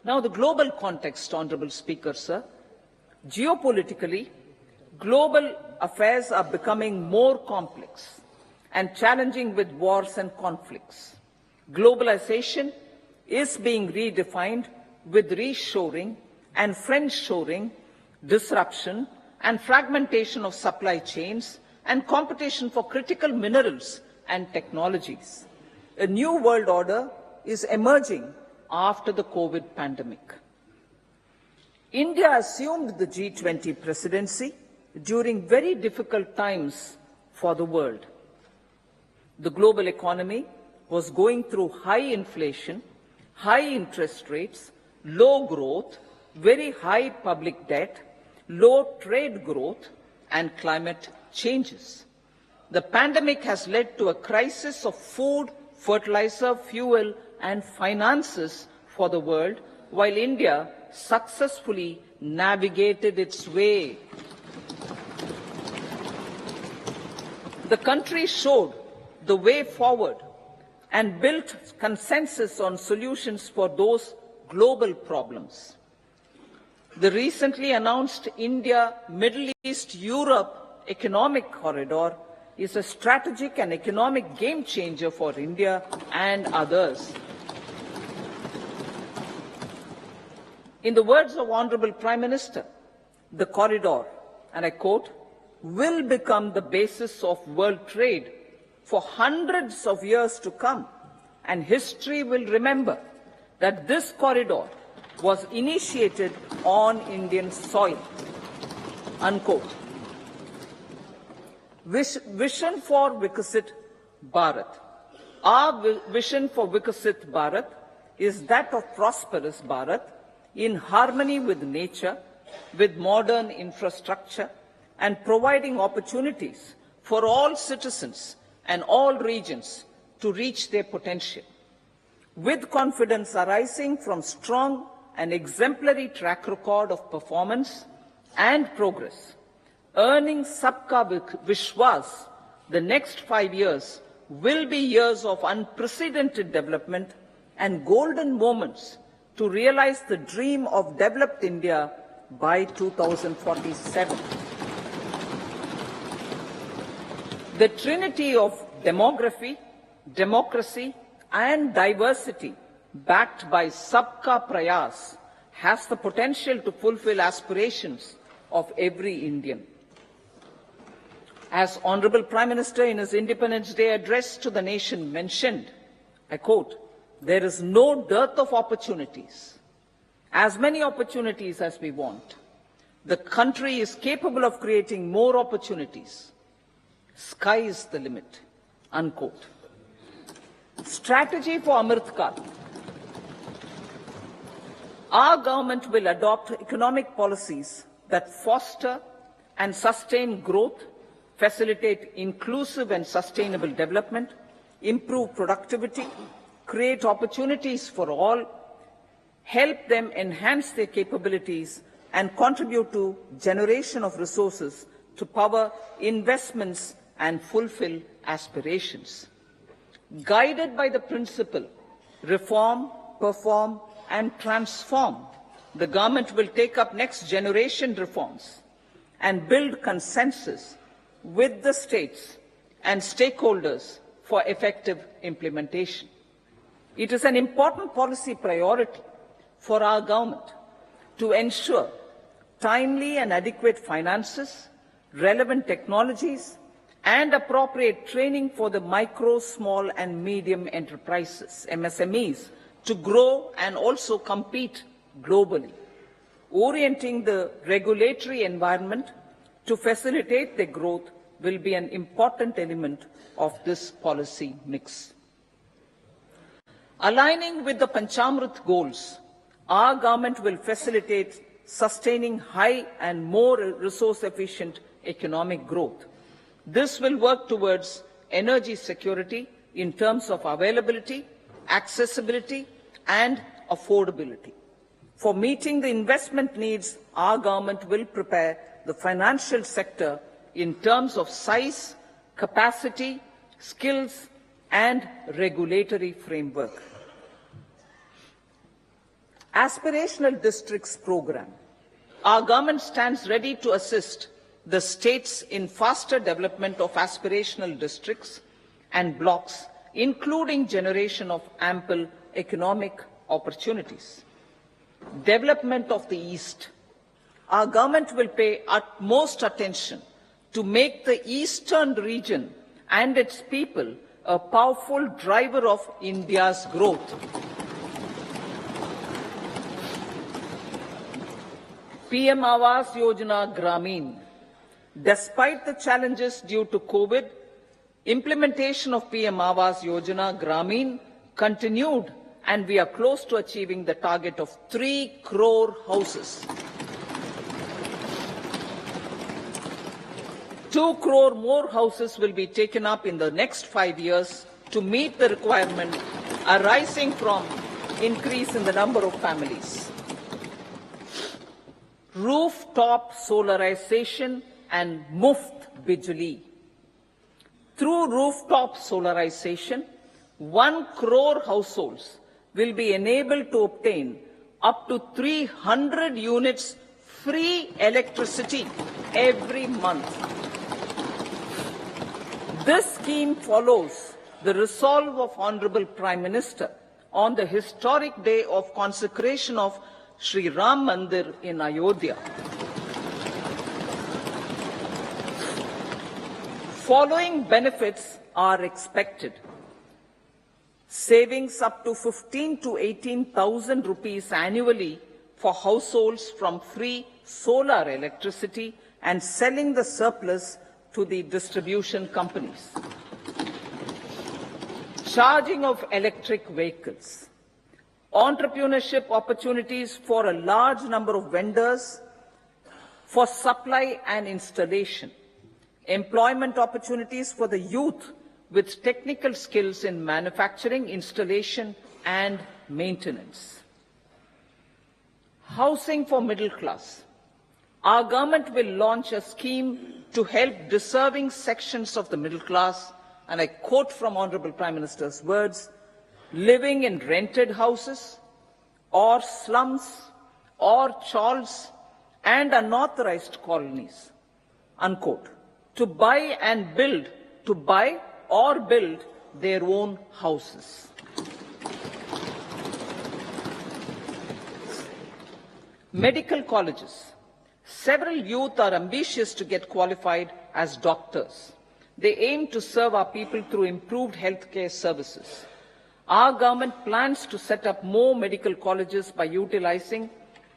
Now, the global context, Honourable Speaker, sir. Geopolitically, global affairs are becoming more complex and challenging with wars and conflicts. Globalization is being redefined with reshoring and friendshoring, disruption and fragmentation of supply chains and competition for critical minerals and technologies. A new world order is emerging after the COVID pandemic. India assumed the G20 presidency during very difficult times for the world. The global economy was going through high inflation, high interest rates, low growth, very high public debt, low trade growth, and climate changes. The pandemic has led to a crisis of food, fertilizer, fuel, and finances for the world, while India successfully navigated its way. The country showed the way forward and built consensus on solutions for those global problems. The recently announced India, Middle East, Europe economic corridor is a strategic and economic game changer for India and others. In the words of Honourable Prime Minister, the corridor, and I quote, will become the basis of world trade for hundreds of years to come, and history will remember that this corridor was initiated on Indian soil, unquote. Vision for Viksit Bharat. Our vision for Viksit Bharat is that of prosperous Bharat in harmony with nature, with modern infrastructure, and providing opportunities for all citizens and all regions to reach their potential. With confidence arising from strong and exemplary track record of performance and progress, earning Sabka Vishwas, the next 5 years will be years of unprecedented development and golden moments to realize the dream of developed India by 2047. The trinity of demography, democracy, and diversity, backed by Sabka Prayas, has the potential to fulfill aspirations of every Indian. As Honourable Prime Minister in his Independence Day address to the nation mentioned, I quote, there is no dearth of opportunities, as many opportunities as we want. The country is capable of creating more opportunities. Sky is the limit, unquote. Strategy for Amrit Kal. Our government will adopt economic policies that foster and sustain growth, facilitate inclusive and sustainable development, improve productivity, create opportunities for all, help them enhance their capabilities, and contribute to generation of resources to power investments and fulfill aspirations. Guided by the principle, reform, perform, and transform, the government will take up next generation reforms and build consensus with the states and stakeholders for effective implementation. It is an important policy priority for our government to ensure timely and adequate finances, relevant technologies, and appropriate training for the micro, small, and medium enterprises, MSMEs, to grow and also compete globally. Orienting the regulatory environment to facilitate their growth will be an important element of this policy mix. Aligning with the Panchamrit goals, our government will facilitate sustaining high and more resource-efficient economic growth. This will work towards energy security in terms of availability, accessibility, and affordability. For meeting the investment needs, our government will prepare the financial sector in terms of size, capacity, skills, and regulatory framework. Aspirational Districts Program. Our government stands ready to assist the states in faster development of aspirational districts and blocks, including generation of ample economic opportunities. Development of the East. Our government will pay utmost attention to make the eastern region and its people a powerful driver of India's growth. PM Awas Yojana Gramin. Despite the challenges due to COVID, implementation of PM Awas Yojana Gramin continued, and we are close to achieving the target of 3 crore houses. 2 crore more houses will be taken up in the next 5 years to meet the requirement arising from increase in the number of families. Rooftop solarization and Muft Bijli. Through rooftop solarization, 1 crore households will be enabled to obtain up to 300 units free electricity every month. This scheme follows the resolve of Honorable Prime Minister on the historic day of consecration of Sri Ram Mandir in Ayodhya. Following benefits are expected. Savings up to 15 to 18,000 rupees annually for households from free solar electricity and selling the surplus to the distribution companies. Charging of electric vehicles. Entrepreneurship opportunities for a large number of vendors for supply and installation. Employment opportunities for the youth with technical skills in manufacturing, installation, and maintenance. Housing for middle class. Our government will launch a scheme to help deserving sections of the middle class, and I quote from Honorable Prime Minister's words, living in rented houses or slums or chawls and unauthorized colonies, unquote, to buy or build their own houses. Medical colleges. Several youth are ambitious to get qualified as doctors. They aim to serve our people through improved healthcare services. Our government plans to set up more medical colleges by utilizing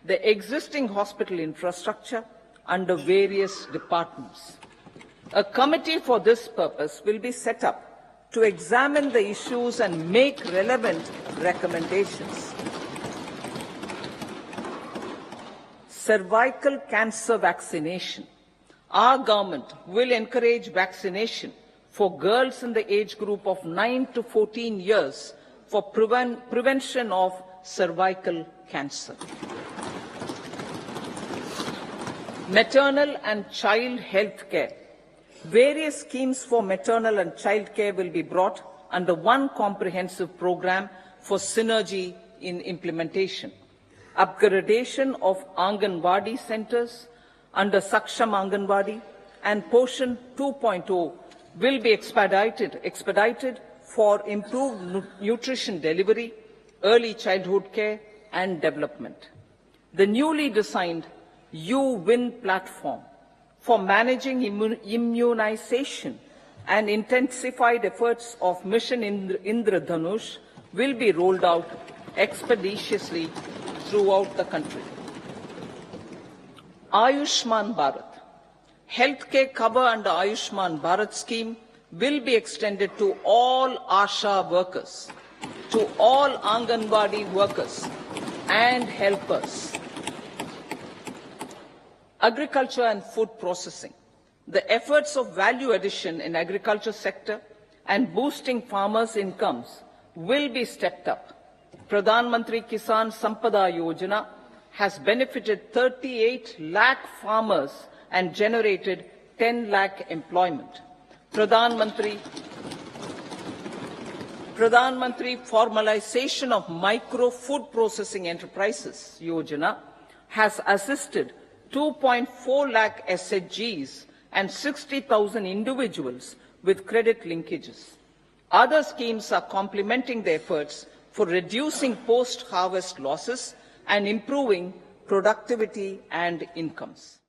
the existing hospital infrastructure under various departments. A committee for this purpose will be set up to examine the issues and make relevant recommendations. Cervical cancer vaccination. Our government will encourage vaccination for girls in the age group of 9 to 14 years for prevention of cervical cancer. Maternal and child health care. Various schemes for maternal and child care will be brought under one comprehensive program for synergy in implementation. Upgradation of Anganwadi centers under Saksham Anganwadi and Poshan 2.0 will be expedited for improved nutrition delivery, early childhood care and development. The newly designed U-Win platform for managing immunization and intensified efforts of Mission Indradhanush will be rolled out expeditiously throughout the country. Ayushman Bharat. Healthcare cover under Ayushman Bharat scheme will be extended to all ASHA workers, to all Anganwadi workers and helpers. Agriculture and food processing. The efforts of value addition in agriculture sector and boosting farmers' incomes will be stepped up. Pradhan Mantri Kisan Sampada Yojana has benefited 38 lakh farmers and generated 10 lakh employment. Pradhan Mantri Pradhan Mantri Formalization of Micro Food Processing Enterprises Yojana has assisted 2.4 lakh SHGs and 60,000 individuals with credit linkages. Other schemes are complementing the efforts for reducing post-harvest losses and improving productivity and incomes.